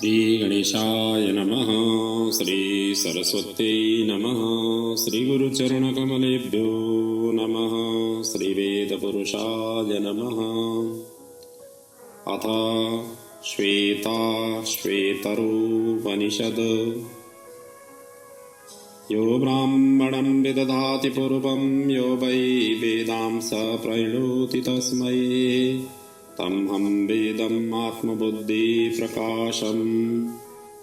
श्रीगणेशाय नमः। श्रीसरस्वत्यै नमः। श्रीगुरुचरणकमलेभ्यो नमः। श्रीवेदपुरुषाय नमः। अथ श्वेताश्वेतरोपनिषद्। यो ब्राह्मणं विदधाति पूर्वं यो वै वेदां स प्रणोति तस्मै तमहं वेदम् आत्मबुद्धिप्रकाशं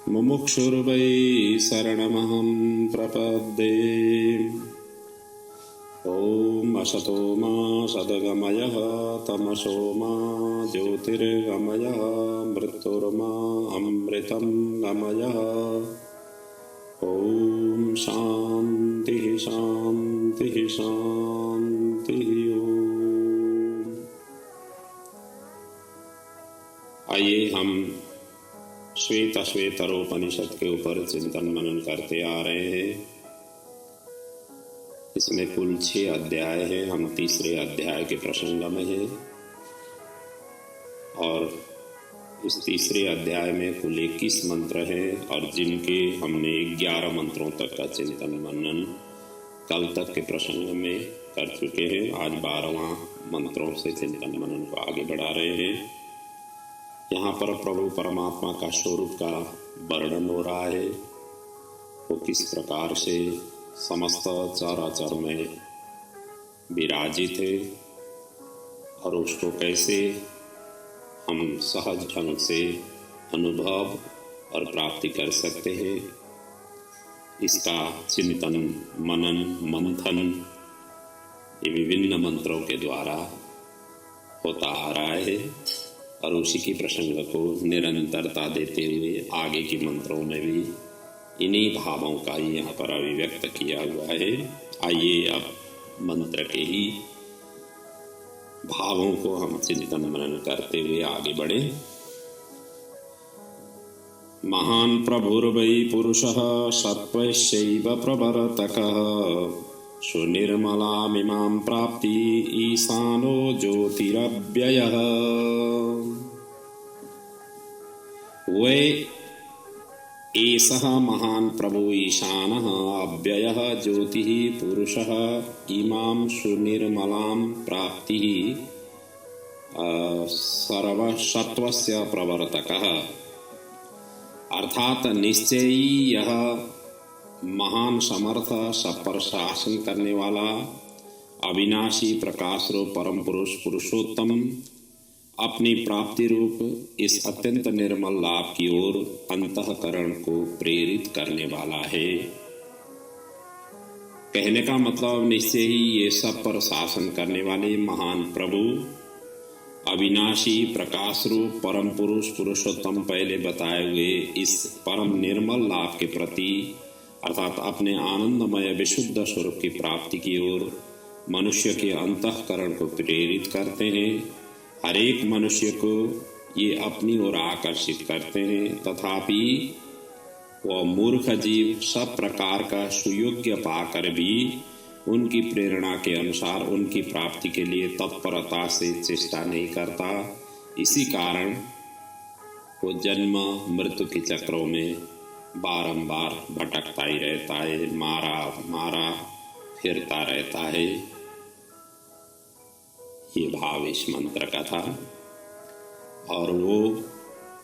मुमुक्षुर्वै शरणमहं प्रपद्ये। ॐ असतो मा सद्गमयः तमसो मा ज्योतिर्गमयः मृत्युर्मा अमृतं गमयः। ॐ शान्तिः शान्तिः शान्तिः। आइए हम श्वेताश्वेतरोपनिषद के ऊपर चिंतन मनन करते आ रहे हैं। इसमें कुल 6 अध्याय हैं। हम तीसरे अध्याय के प्रसंग में हैं और इस तीसरे अध्याय में कुल 21 मंत्र हैं और जिनके हमने 11 मंत्रों तक का चिंतन मनन कल तक के प्रसंग में कर चुके हैं। आज 12वां मंत्रों से चिंतन मनन को आगे बढ़ा रहे हैं। यहाँ पर प्रभु परमात्मा का स्वरूप का वर्णन हो रहा है। वो किस प्रकार से समस्त चराचर में विराजित है और उसको कैसे हम सहज ढंग से अनुभव और प्राप्ति कर सकते हैं। इसका चिंतन मनन मंथन ये विभिन्न मंत्रों के द्वारा होता आ रहा है और उसी की प्रसंग को निरंतरता देते हुए आगे के मंत्रों में भी इन्हीं भावों का यहाँ पर अभिव्यक्त किया हुआ है। आइए अब मंत्र के ही भावों को हम चिंतन मनन करते हुए आगे बढ़े। महान प्रभुर्वै पुरुषः सत्त्वस्यैव प्रवर्तकः सुनिर्मलामिमां प्राप्ति ईशानो ज्योतिरव्ययः। वै एषः महान् प्रभु ईशानः अव्ययः ज्योतिः पुरुषः इमां सुनिर्मलां प्राप्तिः सर्वसत्त्वस्य प्रवर्तकः। अर्थात निश्चयी यह महान समर्थ सब पर शासन करने वाला अविनाशी प्रकाश रूप परम पुरुष पुरुषोत्तम अपनी प्राप्ति रूप इस अत्यंत निर्मल लाभ की ओर अंतःकरण को प्रेरित करने वाला है। कहने का मतलब निश्चय ही ये सब पर शासन करने वाले महान प्रभु अविनाशी प्रकाश रूप परम पुरुष पुरुषोत्तम पहले बताए हुए इस परम निर्मल लाभ के प्रति अर्थात अपने आनंदमय विशुद्ध स्वरूप की प्राप्ति की ओर मनुष्य के अंतःकरण को प्रेरित करते हैं। हर एक मनुष्य को ये अपनी ओर आकर्षित करते हैं, तथापि वह मूर्ख जीव सब प्रकार का सुयोग्य पाकर भी उनकी प्रेरणा के अनुसार उनकी प्राप्ति के लिए तत्परता से चेष्टा नहीं करता। इसी कारण वो जन्म मृत्यु के चक्रों में बारंबार भटकता ही रहता है, मारा फिरता रहता है। ये भाव इस मंत्र का था। और वो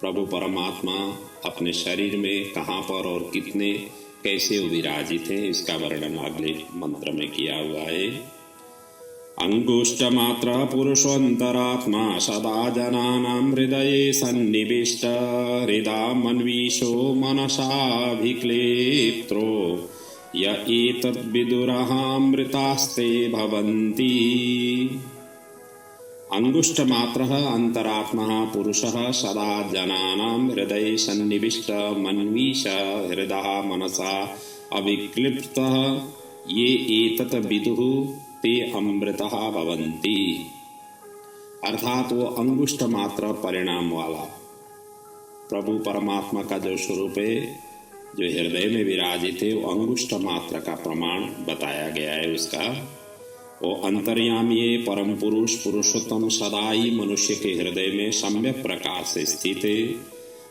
प्रभु परमात्मा अपने शरीर में कहाँ पर और कितने कैसे विराजित हैं इसका वर्णन अगले मंत्र में किया हुआ है। अंगुष्ठ मात्र पुरुषोऽन्तरात्मा सदा जनानां हृदये सन्निविष्ट हृदामन्विषो मनसाभिक्लेप्त्रो य एतद्विदुरहामृतास्ते भवन्ति। अंगुष्ठ मात्र अंतरात्मा पुरुषः सदा जनानां हृदये सन्निविष्ट मन्वीष हृदः मनसा अभिक्लिप्तः ये एतत् विदुः ते अमृतः भवन्ति। अर्थात वो अंगुष्ठ मात्र परिणाम वाला प्रभु परमात्मा का जो स्वरूप है जो हृदय में विराजित है वो अंगुष्ठ मात्र का प्रमाण बताया गया है। उसका वो अंतर्यामी परम पुरुष पुरुषोत्तम सदा ही मनुष्य के हृदय में सम्यक प्रकार से स्थित है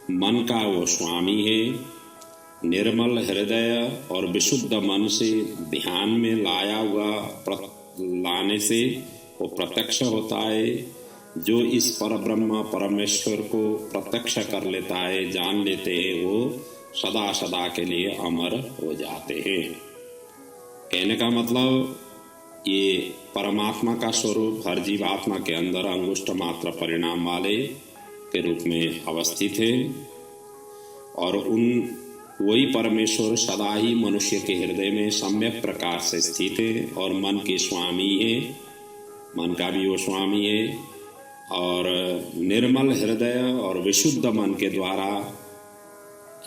मन का वो स्वामी है। निर्मल हृदय और विशुद्ध मन से ध्यान में लाने से वो प्रत्यक्ष होता है। जो इस परब्रह्म परमेश्वर को प्रत्यक्ष कर लेता है, जान लेते हैं, वो सदा सदा के लिए अमर हो जाते हैं। कहने का मतलब ये परमात्मा का स्वरूप हर जीवात्मा के अंदर अंगुष्ठ मात्र परिणाम वाले के रूप में अवस्थित है और वही परमेश्वर सदा ही मनुष्य के हृदय में सम्यक प्रकार से स्थित है और मन के स्वामी है। मन का भी वो स्वामी है और निर्मल हृदय और विशुद्ध मन के द्वारा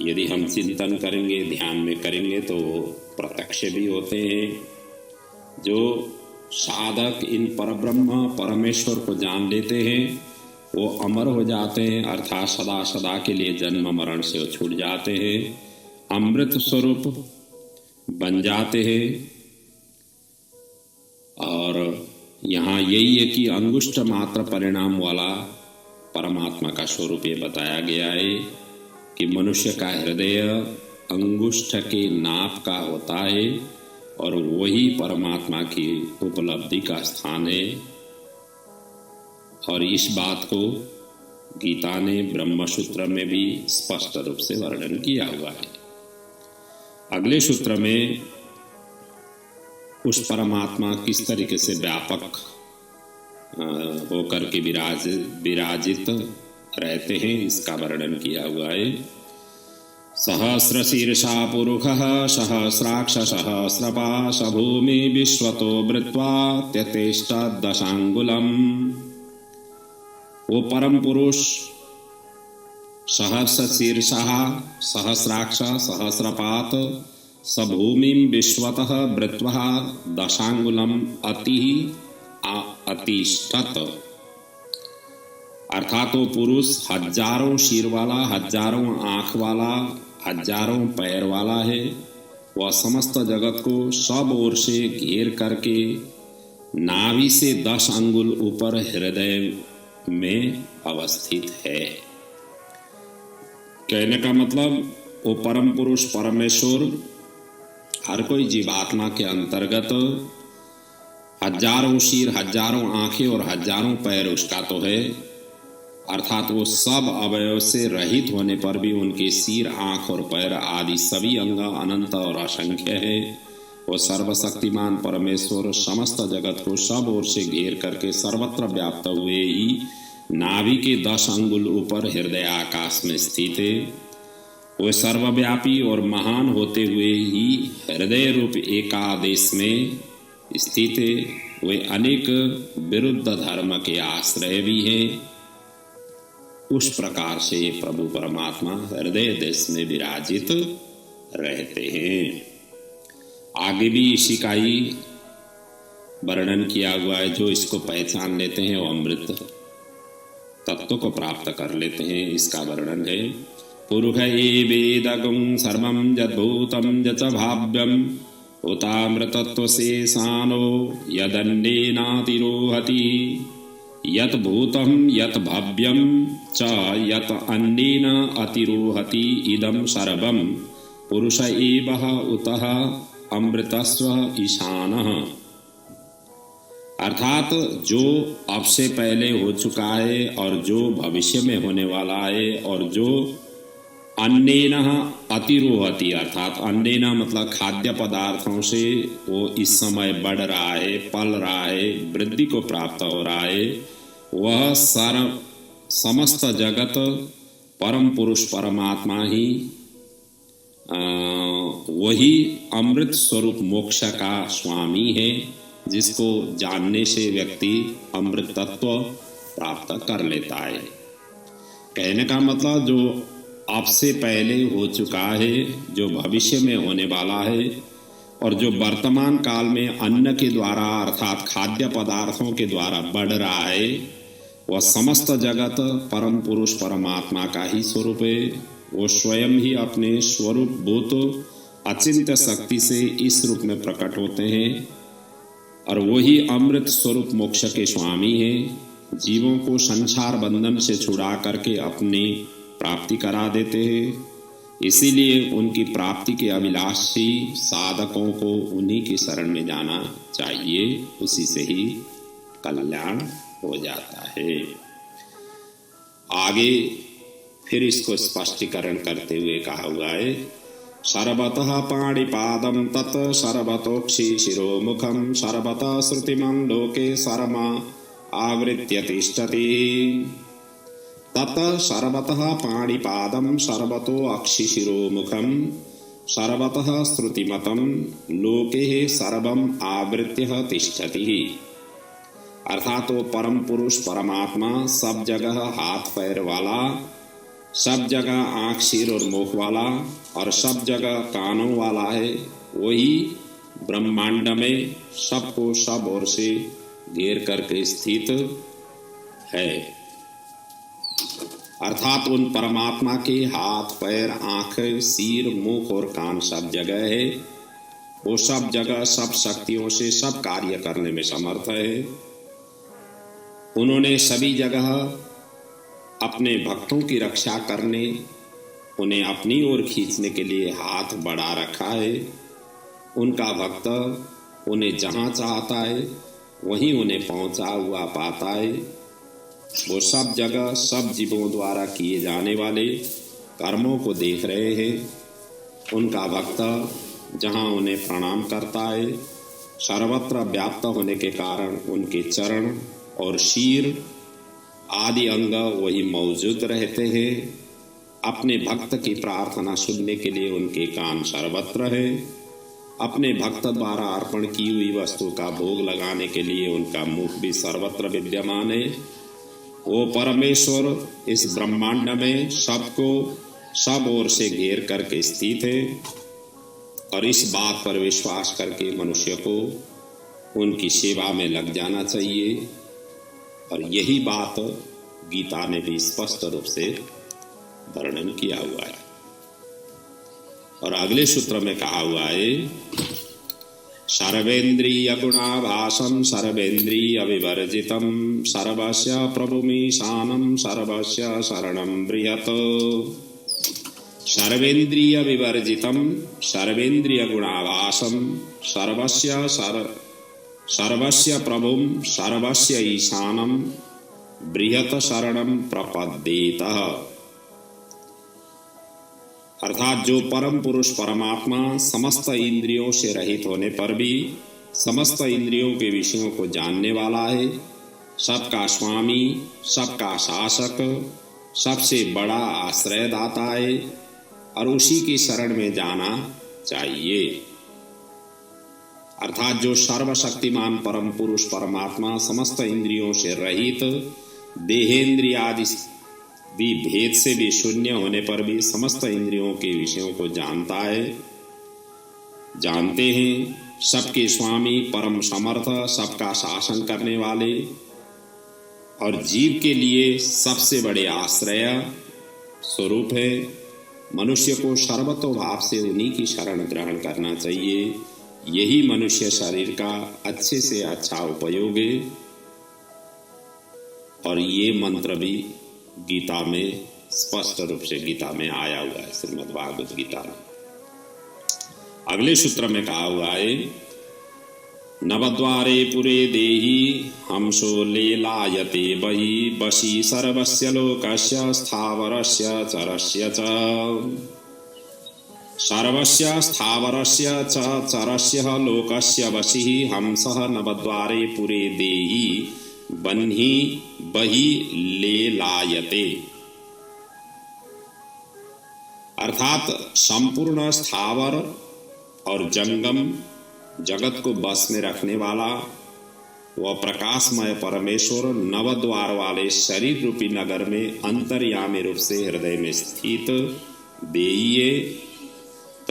यदि हम चिंतन करेंगे, ध्यान में करेंगे तो प्रत्यक्ष भी होते हैं। जो साधक इन परब्रह्म परमेश्वर को जान लेते हैं वो अमर हो जाते हैं, अर्थात सदा सदा के लिए जन्म मरण से छूट जाते हैं, अमृत स्वरूप बन जाते हैं। और यहाँ यही है कि अंगुष्ठ मात्र परिणाम वाला परमात्मा का स्वरूप ये बताया गया है कि मनुष्य का हृदय अंगुष्ठ के नाप का होता है और वही परमात्मा की उपलब्धि का स्थान है। और इस बात को गीता ने ब्रह्म सूत्र में भी स्पष्ट रूप से वर्णन किया हुआ है। अगले सूत्र में उस परमात्मा किस तरीके से व्यापक होकर के विराजित रहते हैं इसका वर्णन किया हुआ है। सहस्र शीर्षा पुरुषः सहस्राक्ष सहस्रपाश भूमि विश्वतो वृत्वा त्यतेष्ट दशांगुलम। वो परम पुरुष सहस्र शीर्षः सहस्राक्ष सहस्रपात सभूमिं विश्वतः वृत्वा दशांगुलम अतिष्ठत। अर्थात वो पुरुष हजारों शीर वाला, हजारों आँख वाला, हजारों पैर वाला है। वह समस्त जगत को सब ओर से घेर करके नाभि से 10 अंगुल ऊपर हृदय में अवस्थित है। कहने का मतलब वो परम पुरुष परमेश्वर हर कोई जीवात्मा के अंतर्गत हजारों शीर, हजारों आंखें और हजारों पैर उसका तो है, अर्थात वो सब अवयव से रहित होने पर भी उनके सिर, आंख और पैर आदि सभी अंग अनंत और असंख्य है। वो सर्वशक्तिमान परमेश्वर समस्त जगत को सब ओर से घेर करके सर्वत्र व्याप्त हुए ही नाभि के 10 अंगुल ऊपर हृदय आकाश में स्थित है। वो सर्वव्यापी और महान होते हुए ही हृदय रूप एकादेश में स्थित है। वे अनेक विरुद्ध धर्म के आश्रय भी है। उस प्रकार से प्रभु परमात्मा हृदय देश में विराजित रहते हैं। आगे भी इसी का ही वर्णन किया हुआ है। जो इसको पहचान लेते हैं वो अमृत तत्व को प्राप्त कर लेते हैं, इसका वर्णन है। पुरुष एवेदगं सर्वं यद्भूतं यच्च भाव्यं उतामृतत्व शेषानो यदन्नेनातिरोहति। यत् भूतं यत् भव्यं च यत् अन्नेन अतिरोहति इदं सर्वं पुरुष एव उतः अमृतस्व ईशानः। अर्थात जो अब से पहले हो चुका है और जो भविष्य में होने वाला है और जो अन्नेन अतिरोहति, अर्थात अन्नेन मतलब खाद्य पदार्थों से वो इस समय बढ़ रहा है, पल रहा है, वृद्धि को प्राप्त हो रहा है, वह समस्त जगत परम पुरुष परमात्मा ही वही अमृत स्वरूप मोक्ष का स्वामी है, जिसको जानने से व्यक्ति अमृत तत्व प्राप्त कर लेता है। कहने का मतलब जो अब से पहले हो चुका है, जो भविष्य में होने वाला है और जो वर्तमान काल में अन्न के द्वारा अर्थात खाद्य पदार्थों के द्वारा बढ़ रहा है, वह समस्त जगत परम पुरुष परमात्मा का ही स्वरूप है। वो स्वयं ही अपने स्वरूप भूत अचिंत्य शक्ति से इस रूप में प्रकट होते हैं और वही अमृत स्वरूप मोक्ष के स्वामी हैं। जीवों को संसार बंधन से छुड़ा करके अपने प्राप्ति करा देते हैं। इसीलिए उनकी प्राप्ति के अभिलाषी साधकों को उन्हीं की शरण में जाना चाहिए, उसी से ही कल्याण हो जाता है। आगे फिर इसको स्पष्टीकरण करते हुए कहा हुआ है, सर्वतः पाणिपादं तत् सर्वतोक्षि शिरोमुखं सर्वतः श्रुतिमं लोके शर्मा आवृत्य तिष्ठति। तत् सर्वतः पाणिपादं सर्वतो अक्षि शिरोमुखं सर्वतः श्रुतिमतं लोके सर्वम आवृत्य तिष्ठति। अर्थात वो परम पुरुष परमात्मा सब जगह हाथ पैर वाला, सब जगह आँख सिर और मुख वाला और सब जगह कानों वाला है। वही ब्रह्मांड में सबको सब ओर से घेर करके स्थित है। अर्थात उन परमात्मा के हाथ पैर आँख सिर मुख और कान सब जगह है। वो सब जगह सब शक्तियों से सब कार्य करने में समर्थ है। उन्होंने सभी जगह अपने भक्तों की रक्षा करने, उन्हें अपनी ओर खींचने के लिए हाथ बढ़ा रखा है। उनका भक्त उन्हें जहाँ चाहता है वहीं उन्हें पहुँचा हुआ पाता है। वो सब जगह सब जीवों द्वारा किए जाने वाले कर्मों को देख रहे हैं। उनका भक्त जहाँ उन्हें प्रणाम करता है, सर्वत्र व्याप्त होने के कारण उनके चरण और शीर आदि अंग वही मौजूद रहते हैं। अपने भक्त की प्रार्थना सुनने के लिए उनके कान सर्वत्र है। अपने भक्त द्वारा अर्पण की हुई वस्तु का भोग लगाने के लिए उनका मुख भी सर्वत्र विद्यमान है। वो परमेश्वर इस ब्रह्मांड में सबको सब ओर से घेर करके स्थित है और इस बात पर विश्वास करके मनुष्य को उनकी सेवा में लग जाना चाहिए। और यही बात गीता ने भी स्पष्ट रूप से वर्णन किया हुआ है। और अगले सूत्र में कहा हुआ है, सर्वेन्द्रिय गुणाभासं सर्वेन्द्रिय विवर्जितं सर्वस्य प्रभुमीशानं सर्वस्य शरणं बृहत्। सर्वेन्द्रिय विवर्जितं सर्वेन्द्रिय गुणाभासं सर्वस्य प्रभुं सर्वस्य ईशानं बृहत् शरणं प्रपद्येत। अर्थात जो परम पुरुष परमात्मा समस्त इंद्रियों से रहित होने पर भी समस्त इंद्रियों के विषयों को जानने वाला है, सबका स्वामी, सबका शासक, सबसे बड़ा आश्रयदाता है और उसी की शरण में जाना चाहिए। अर्थात जो सर्वशक्तिमान परम पुरुष परमात्मा समस्त इंद्रियों से रहित, देहेंद्रियादि भेद से भी शून्य होने पर भी समस्त इंद्रियों के विषयों को जानता है, जानते हैं, सबके स्वामी, परम समर्थ, सबका शासन करने वाले और जीव के लिए सबसे बड़े आश्रय स्वरूप है। मनुष्य को सर्वतोभाव से उन्हीं की शरण ग्रहण करना चाहिए। यही मनुष्य शरीर का अच्छे से अच्छा उपयोग है। और ये मंत्र भी गीता में स्पष्ट रूप से गीता में आया हुआ है, श्रीमद् भागवत गीता में। अगले सूत्र में कहा हुआ है, नवद्वारे पुरे देहि हंसो लेलायते बहि वशी सर्वस्य लोकस्य स्थावरस्य चरस्य च। सर्वस्य स्थावरस्य च चरस्य लोकस्य वशिः हंसः नवद्वारे पुरे देहि बन्हि बहि लेलायते। अर्थात संपूर्ण स्थावर और जंगम जगत को बस में रखने वाला वह प्रकाशमय परमेश्वर नवद्वार वाले शरीर रूपी नगर में अंतर्यामी रूप से हृदय में स्थित देइए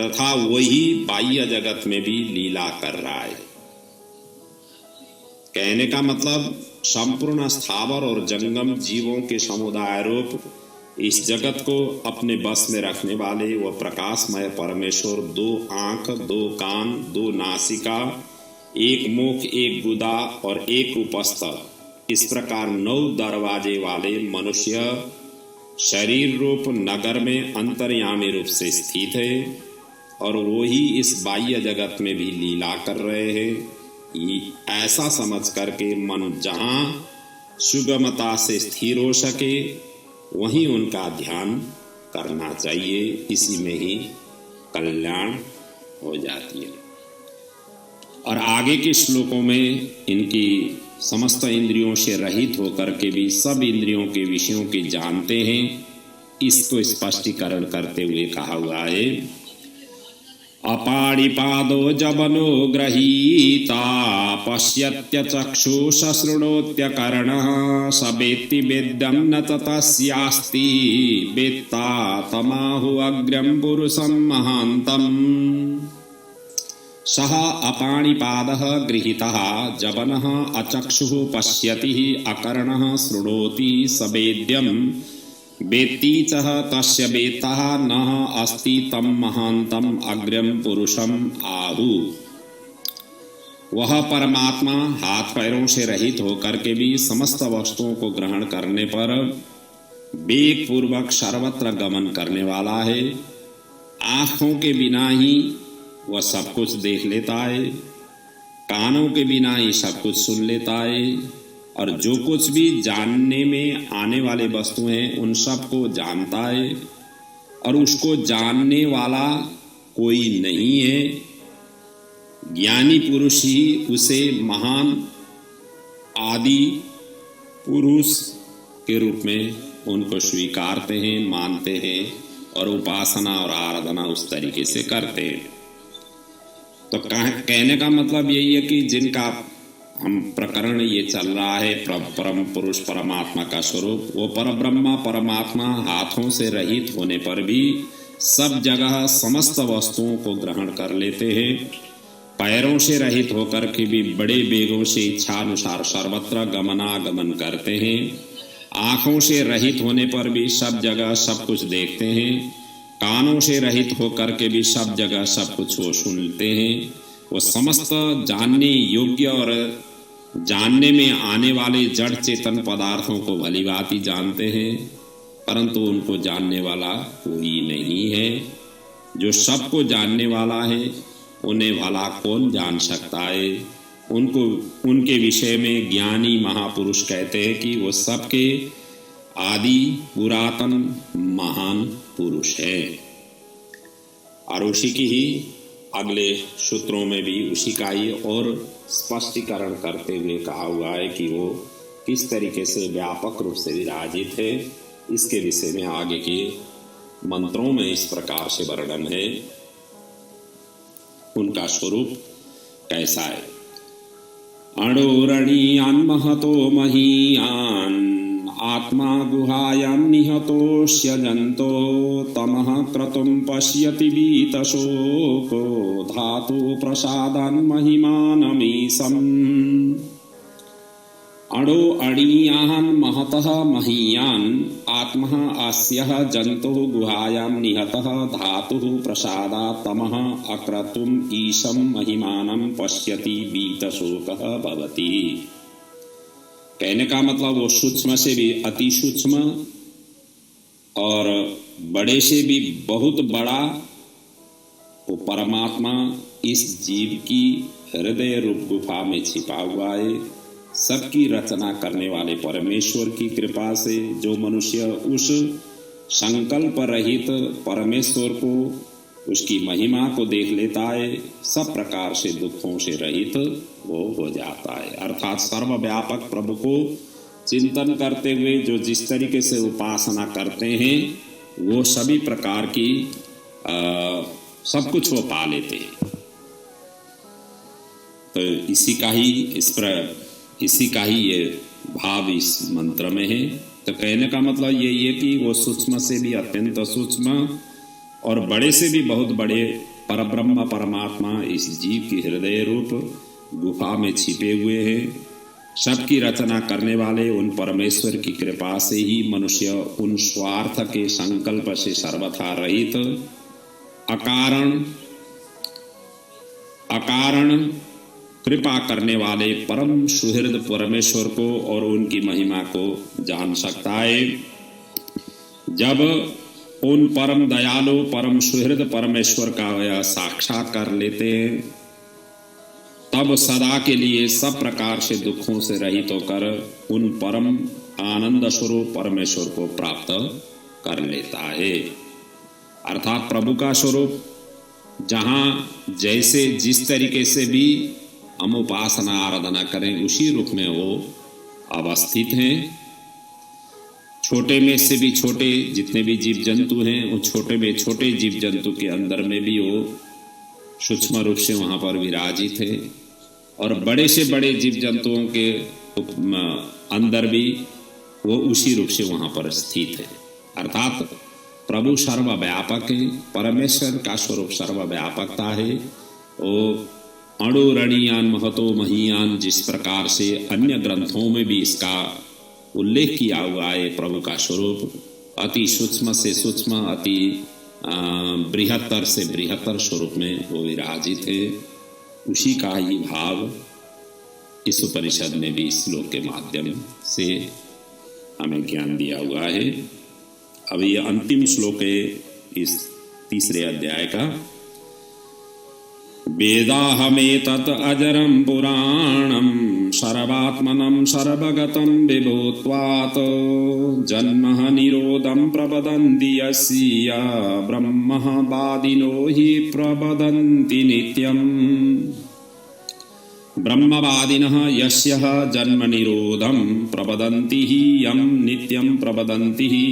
तथा वही बाह्य जगत में भी लीला कर रहा है। कहने का मतलब संपूर्ण स्थावर और जंगम जीवों के समुदाय रूप इस जगत को अपने बस में रखने वाले वह प्रकाशमय परमेश्वर, दो आंख, दो कान, दो नासिका, एक मुख, एक गुदा और एक उपस्थ, इस प्रकार 9 दरवाजे वाले मनुष्य शरीर रूप नगर में अंतर्यामी रूप से स्थित है और वो ही इस बाह्य जगत में भी लीला कर रहे हैं। ऐसा समझ करके मन जहाँ सुगमता से स्थिर हो सके वहीं उनका ध्यान करना चाहिए। इसी में ही कल्याण हो जाती है। और आगे के श्लोकों में इनकी समस्त इंद्रियों से रहित होकर के भी सब इंद्रियों के विषयों के जानते हैं, इसको स्पष्टीकरण करते हुए कहा हुआ है। अपाणिपादो जबनो गृहीता पश्यत्य चक्षुष शृणोत्य कर्णः स वेत्ति वेद्यं न तस्यास्ति वेत्ता तमाहु अग्र्यं पुरुषं महान्तम्। सः अपाणिपादः गृहीतः जबनः अचक्षुः पश्यति अकर्णः शृणोति स वेद्यं वेत्ति च तस्य वेत्तः न अस्ति तं महान्तं अग्र्यं पुरुषं आहु। वह परमात्मा हाथ पैरों से रहित होकर के भी समस्त वस्तुओं को ग्रहण करने पर वेग पूर्वक सर्वत्र गमन करने वाला है। आँखों के बिना ही वह सब कुछ देख लेता है, कानों के बिना ही सब कुछ सुन लेता है, और जो कुछ भी जानने में आने वाले वस्तु हैं उन सब को जानता है, और उसको जानने वाला कोई नहीं है। ज्ञानी पुरुष ही उसे महान आदि पुरुष के रूप में उनको स्वीकारते हैं, मानते हैं और उपासना और आराधना उस तरीके से करते हैं। तो कहने का मतलब यही है कि जिनका हम प्रकरण ये चल रहा है परम पुरुष परमात्मा का स्वरूप, वो परब्रह्मा परमात्मा हाथों से रहित होने पर भी सब जगह समस्त वस्तुओं को ग्रहण कर लेते हैं। पैरों से रहित होकर के भी बड़े वेगों से इच्छानुसार सर्वत्र गमनागमन करते हैं। आँखों से रहित होने पर भी सब जगह सब कुछ देखते हैं। कानों से रहित होकर के भी सब जगह सब कुछ वो सुनते हैं। वो समस्त जानने योग्य और जानने में आने वाले जड़ चेतन पदार्थों को भली भांति जानते हैं, परंतु उनको जानने वाला कोई नहीं है। जो सबको जानने वाला है उन्हें भला कौन जान सकता है। उनको उनके विषय में ज्ञानी महापुरुष कहते हैं कि वो सबके आदि पुरातन महान पुरुष है। और उसी की ही अगले सूत्रों में भी उसी का ही और स्पष्टीकरण करते हुए कहा हुआ है कि वो किस तरीके से व्यापक रूप से विराजित है। इसके विषय में आगे के मंत्रों में इस प्रकार से वर्णन है। उनका स्वरूप कैसा है। अणोरणीयान् महतो महीयान् आत्मा गुहायां निहतोऽस्य जन्तो तमः क्रतुं पश्यति वीतशोको धातु प्रसादान् महिमानमीशम्। अणो अणीयान् महतः महीयान् आत्मः अस्यः जन्तुः गुहायां निहतः धातुः प्रसादात् तमः अक्रतुम् ईशं महिमानं पश्यति वीतशोकः भवति। कहने का मतलब वो सूक्ष्म से भी अति सूक्ष्म और बड़े से भी बहुत बड़ा वो परमात्मा इस जीव की हृदय रूप गुफा में छिपा हुआ है। सबकी रचना करने वाले परमेश्वर की कृपा से जो मनुष्य उस संकल्प रहित परमेश्वर को उसकी महिमा को देख लेता है, सब प्रकार से दुखों से रहित वो हो जाता है। अर्थात सर्वव्यापक प्रभु को चिंतन करते हुए जो जिस तरीके से उपासना करते हैं वो सभी प्रकार की सब कुछ वो पा लेते हैं। तो इसी का ही ये भाव इस मंत्र में है। तो कहने का मतलब यही है कि वो सूक्ष्म से भी अत्यंत सूक्ष्म और बड़े से भी बहुत बड़े परब्रह्म परमात्मा इस जीव की हृदय रूप गुफा में छिपे हुए हैं। सबकी रचना करने वाले उन परमेश्वर की कृपा से ही मनुष्य उन स्वार्थ के संकल्प से सर्वथा रहित अकारण कृपा करने वाले परम सुहृद परमेश्वर को और उनकी महिमा को जान सकता है। जब उन परम दयालु परम सुहृद परमेश्वर का वह साक्षात कर लेते हैं, तब सदा के लिए सब प्रकार से दुखों से रहित होकर उन परम आनंद स्वरूप परमेश्वर को प्राप्त कर लेता है। अर्थात प्रभु का स्वरूप जहाँ जैसे जिस तरीके से भी हम उपासना आराधना करें उसी रूप में वो अवस्थित हैं। छोटे में से भी छोटे जितने भी जीव जंतु हैं, वो छोटे में छोटे जीव जंतु के अंदर में भी वो सूक्ष्म रूप से वहाँ पर विराजित है, और बड़े से बड़े जीव जंतुओं के अंदर भी वो उसी रूप से वहाँ पर स्थित है। अर्थात प्रभु सर्वव्यापक है, परमेश्वर का स्वरूप सर्वव्यापकता है। वो अणु रणीयान महतो महीयान जिस प्रकार से अन्य ग्रंथों में भी इसका उल्लेख किया हुआ है, प्रभु का स्वरूप अति सूक्ष्म से सूक्ष्म अति बृहत्तर से बृहत्तर स्वरूप में वो विराजित है। उसी का ही भाव इस उपनिषद ने भी श्लोक के माध्यम से हमें ज्ञान दिया हुआ है। अब ये अंतिम श्लोक है इस तीसरे अध्याय का। वेदाहमेतत् अजरं पुराणं सर्वात्मनं सर्वगतं विभूत्वात् जन्म निरोधं प्रवदन्ति यस्य ब्रह्मवादिनो हि प्रवदन्ति नित्यम्। ब्रह्मवादिनः यस्य जन्म निरोधं प्रवदन्ति हि यं नित्यं प्रवदन्ति हि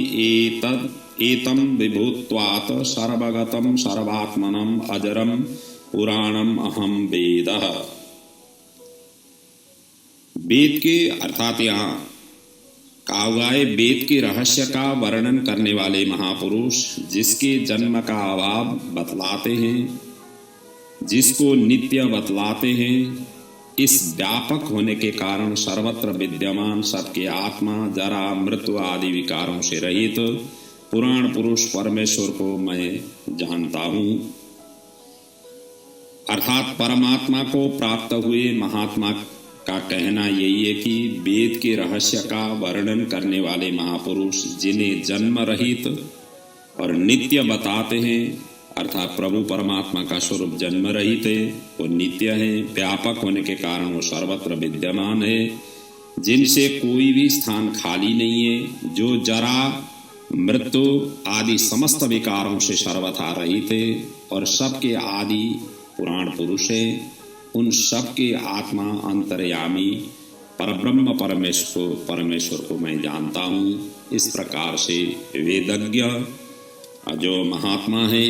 एतं विभूत्वात् सर्वगतं सर्वात्मनं अजरं पुराणम अहम वेदः। वेद के अर्थात यहाँ कहा हुआ है, वेद के रहस्य का वर्णन करने वाले महापुरुष जिसके जन्म का अभाव बतलाते हैं, जिसको नित्य बतलाते हैं, इस व्यापक होने के कारण सर्वत्र विद्यमान सबके आत्मा जरा मृत्यु आदि विकारों से रहित पुराण पुरुष परमेश्वर को मैं जानता हूँ। अर्थात परमात्मा को प्राप्त हुए महात्मा का कहना यही है कि वेद के रहस्य का वर्णन करने वाले महापुरुष जिन्हें जन्म रहित और नित्य बताते हैं, अर्थात प्रभु परमात्मा का स्वरूप जन्म रहित है, वो नित्य है, व्यापक होने के कारण वो सर्वत्र विद्यमान है, जिनसे कोई भी स्थान खाली नहीं है, जो जरा मृत्यु आदि समस्त विकारों से सर्वथा रहित है और सबके आदि पुराण पुरुष है। उन सबके आत्मा अंतर्यामी परब्रह्म परमेश्वर को मैं जानता हूँ। इस प्रकार से वेदज्ञ जो महात्मा है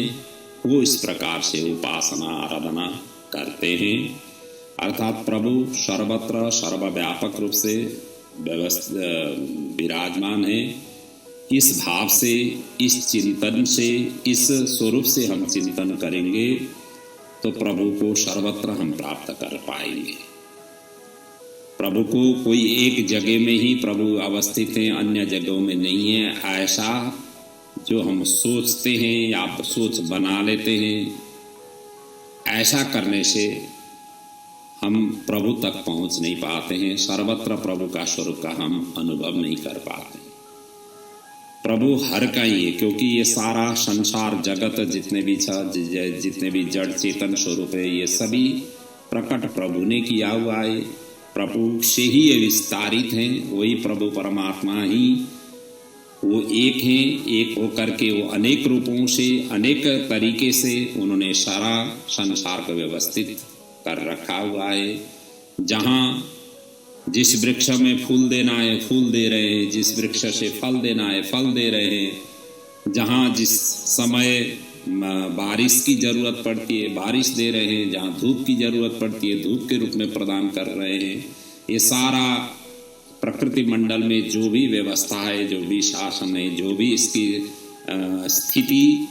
वो इस प्रकार से उपासना आराधना करते हैं। अर्थात प्रभु सर्वत्र सर्वव्यापक रूप से विराजमान है। इस भाव से, इस चिंतन से, इस स्वरूप से हम चिंतन करेंगे तो प्रभु को सर्वत्र हम प्राप्त कर पाएंगे। प्रभु को कोई एक जगह में ही प्रभु अवस्थित हैं, अन्य जगहों में नहीं है, ऐसा जो हम सोचते हैं या सोच बना लेते हैं, ऐसा करने से हम प्रभु तक पहुंच नहीं पाते हैं। सर्वत्र प्रभु का स्वरूप का हम अनुभव नहीं कर पाते। प्रभु हर का ही है, क्योंकि ये सारा संसार जगत जितने भी जड़ चेतन स्वरूप है, ये सभी प्रकट प्रभु ने किया हुआ है। प्रभु से ही ये विस्तारित हैं। वही प्रभु परमात्मा ही वो एक हैं। एक होकर के वो अनेक रूपों से, अनेक तरीके से उन्होंने सारा संसार को व्यवस्थित कर रखा हुआ है। जहाँ जिस वृक्ष में फूल देना है फूल दे रहे हैं, जिस वृक्ष से फल देना है फल दे रहे हैं। जहाँ जिस समय बारिश की जरूरत पड़ती है बारिश दे रहे हैं, जहाँ धूप की जरूरत पड़ती है धूप के रूप में प्रदान कर रहे हैं। ये सारा प्रकृति मंडल में जो भी व्यवस्था है, जो भी शासन है, जो भी इसकी स्थिति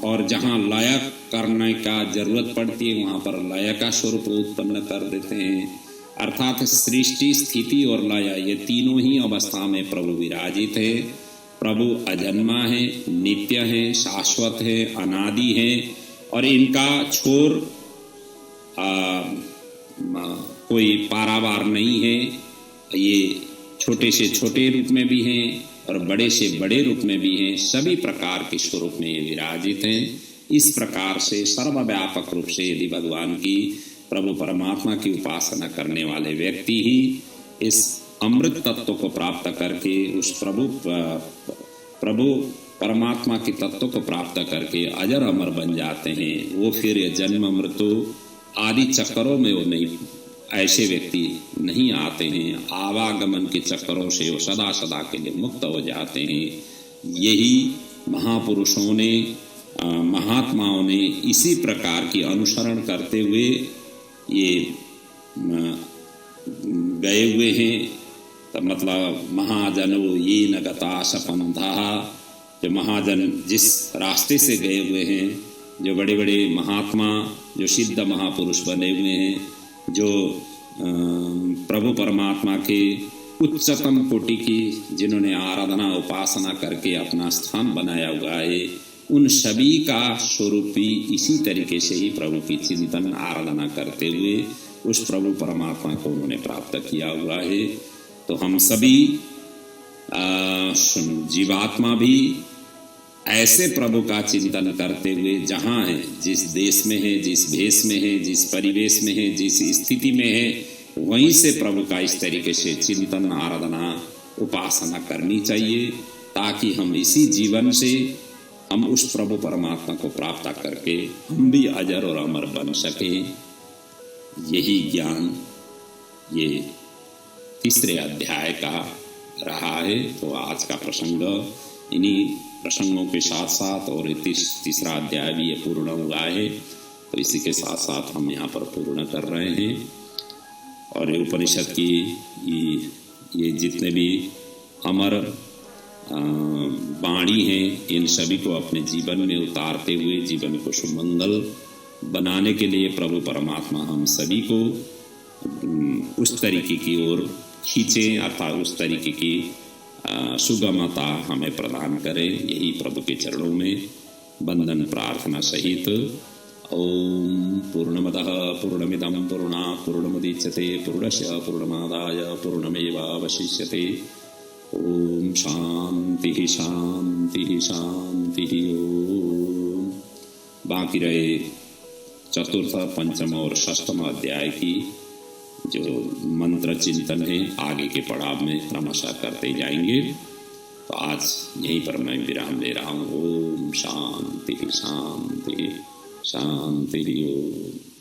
और जहाँ लय करने का जरूरत पड़ती है वहाँ पर लय का स्वरूप उत्पन्न कर देते हैं। अर्थात सृष्टि, स्थिति और लय ये तीनों ही अवस्था में प्रभु विराजित है। प्रभु अजन्मा है, नित्य है, शाश्वत है, अनादि है और इनका छोर कोई पारावार नहीं है। ये छोटे से छोटे रूप में भी हैं, और बड़े से बड़े रूप में भी हैं, सभी प्रकार के स्वरूप में ये विराजित हैं। इस प्रकार से सर्वव्यापक रूप से यदि भगवान की, प्रभु परमात्मा की उपासना करने वाले व्यक्ति ही इस अमृत तत्व को प्राप्त करके उस प्रभु परमात्मा के तत्व को प्राप्त करके अजर अमर बन जाते हैं, वो फिर ये जन्म मृत्यु आदि चक्करों में वो नहीं, ऐसे व्यक्ति नहीं आते हैं। आवागमन के चक्करों से वो सदा सदा के लिए मुक्त हो जाते हैं। यही महापुरुषों ने, महात्माओं ने इसी प्रकार की अनुसरण करते हुए ये गए हुए हैं। तो मतलब महाजनो ये न गता सपंथा, जो महाजन जिस रास्ते से गए हुए हैं, जो बड़े बड़े महात्मा, जो सिद्ध महापुरुष बने हुए हैं, जो प्रभु परमात्मा के उच्चतम कोटि की जिन्होंने आराधना उपासना करके अपना स्थान बनाया हुआ है, उन सभी का स्वरूप भी इसी तरीके से ही प्रभु की चिंतन आराधना करते हुए उस प्रभु परमात्मा को उन्होंने प्राप्त किया हुआ है। तो हम सभी जीवात्मा भी ऐसे प्रभु का चिंतन करते हुए जहाँ है, जिस देश में है, जिस भेष में है, जिस परिवेश में है, जिस स्थिति में है, वहीं से प्रभु का इस तरीके से चिंतन आराधना उपासना करनी चाहिए, ताकि हम इसी जीवन से हम उस प्रभु परमात्मा को प्राप्त करके हम भी अजर और अमर बन सके। यही ज्ञान ये तीसरे अध्याय का रहा है। तो आज का प्रसंग इन्हीं प्रसंगों के साथ साथ, और तीसरा अध्याय भी ये पूर्ण हुआ है, तो इसी के साथ साथ हम यहाँ पर पूर्ण कर रहे हैं। और ये उपनिषद की ये जितने भी अमर वाणी हैं, इन सभी को अपने जीवन में उतारते हुए जीवन को सुमंगल बनाने के लिए प्रभु परमात्मा हम सभी को उस तरीके की ओर खींचें, अर्थात उस तरीके की सुगमता हमें प्रदान करें। यही प्रभु के चरणों में बंदन प्रार्थना सहित ओम पूर्णमदः पूर्णमिदं पूर्णात् पूर्णमुदच्यते पूर्णस्य पूर्णमादाय पूर्णमेवावशिष्यते। ओम शांति शांति शांति। ओम। बाकी रहे चतुर्थ, पंचम और षष्ठम अध्याय की जो मंत्र चिंतन है, आगे के पड़ाव में क्रमशः करते जाएंगे। तो आज यहीं पर मैं विराम ले रहा हूँ। ओम शांति शांति शांति। ओम।